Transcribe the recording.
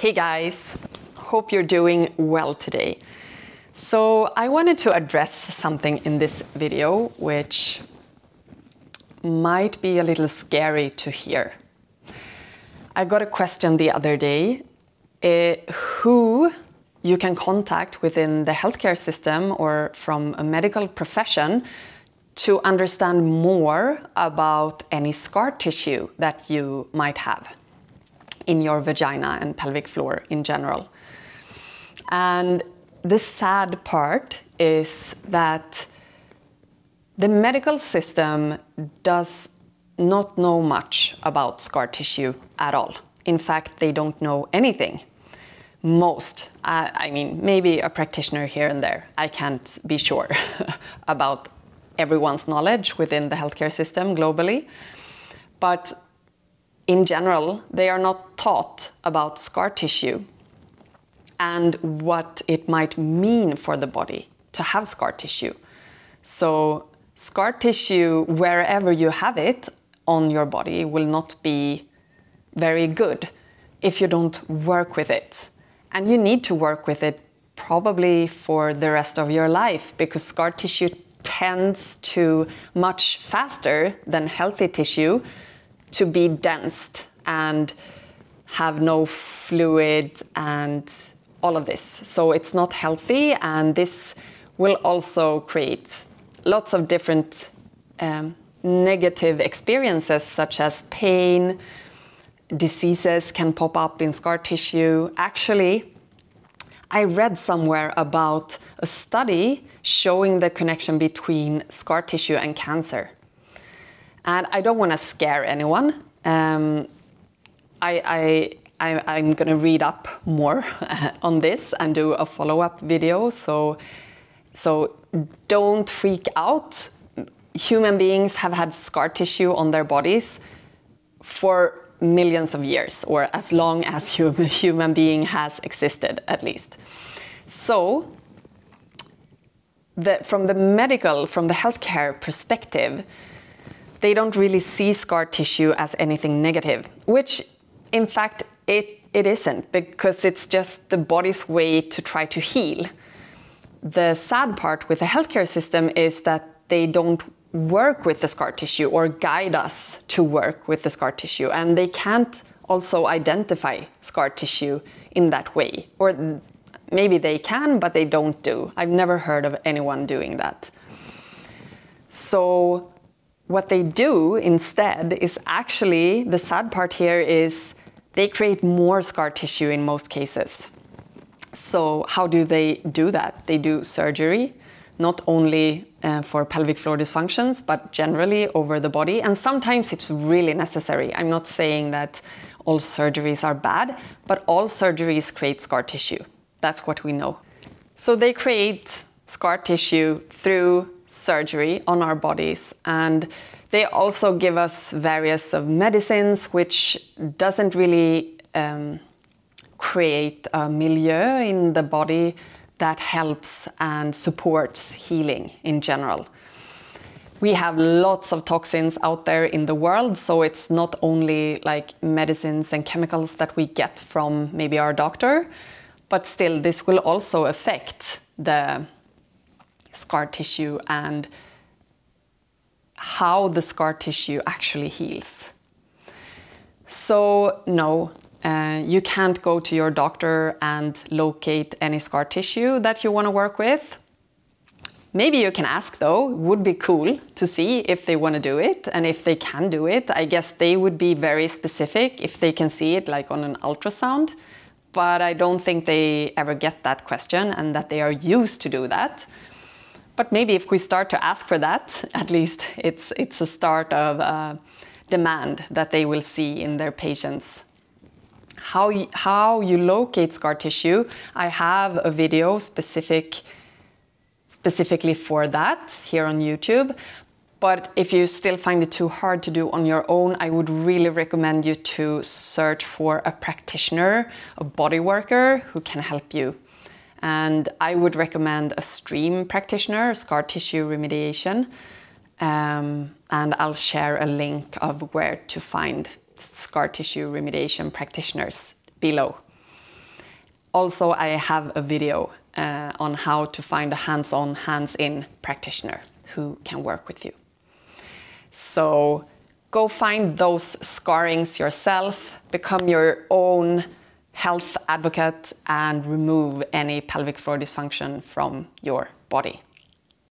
Hey guys, hope you're doing well today. So I wanted to address something in this video which might be a little scary to hear. I got a question the other day, who you can contact within the healthcare system or from a medical profession to understand more about any scar tissue that you might have in your vagina and pelvic floor in general. And the sad part is that the medical system does not know much about scar tissue at all. In fact, they don't know anything. I mean, maybe a practitioner here and there. I can't be sure about everyone's knowledge within the healthcare system globally. But in general, they are not taught about scar tissue and what it might mean for the body to have scar tissue. So scar tissue, wherever you have it on your body, will not be very good if you don't work with it. And you need to work with it probably for the rest of your life, because scar tissue tends to, much faster than healthy tissue, to be dense and have no fluid and all of this. So it's not healthy, and this will also create lots of different negative experiences, such as pain. Diseases can pop up in scar tissue. Actually, I read somewhere about a study showing the connection between scar tissue and cancer. And I don't want to scare anyone. I'm going to read up more on this and do a follow-up video. So don't freak out. Human beings have had scar tissue on their bodies for millions of years, or as long as human being has existed, at least. So from the healthcare perspective, they don't really see scar tissue as anything negative, which in fact it isn't, because it's just the body's way to try to heal. The sad part with the healthcare system is that they don't work with the scar tissue or guide us to work with the scar tissue, and they can't also identify scar tissue in that way. Or maybe they can, but they don't do. I've never heard of anyone doing that. So what they do instead is, actually, the sad part here is they create more scar tissue in most cases. So how do they do that? They do surgery, not only for pelvic floor dysfunctions, but generally over the body. And sometimes it's really necessary. I'm not saying that all surgeries are bad, but all surgeries create scar tissue. That's what we know. So they create scar tissue through surgery on our bodies, and they also give us various of medicines which doesn't really create a milieu in the body that helps and supports healing in general. We have lots of toxins out there in the world, so it's not only like medicines and chemicals that we get from maybe our doctor, but still this will also affect the scar tissue and how the scar tissue actually heals. So no, you can't go to your doctor and locate any scar tissue that you want to work with. Maybe you can ask though. It would be cool to see if they want to do it, and if they can do it. I guess they would be very specific if they can see it like on an ultrasound, but I don't think they ever get that question and that they are used to do that. But maybe if we start to ask for that, at least it's a start of demand that they will see in their patients. How you locate scar tissue, I have a video specifically for that here on YouTube. But if you still find it too hard to do on your own, I would really recommend you to search for a practitioner, a body worker who can help you. And I would recommend a stream practitioner, scar tissue remediation. And I'll share a link of where to find scar tissue remediation practitioners below. Also, I have a video on how to find a hands-on, hands-in practitioner who can work with you. So go find those scarrings yourself, become your own health advocate, and remove any pelvic floor dysfunction from your body.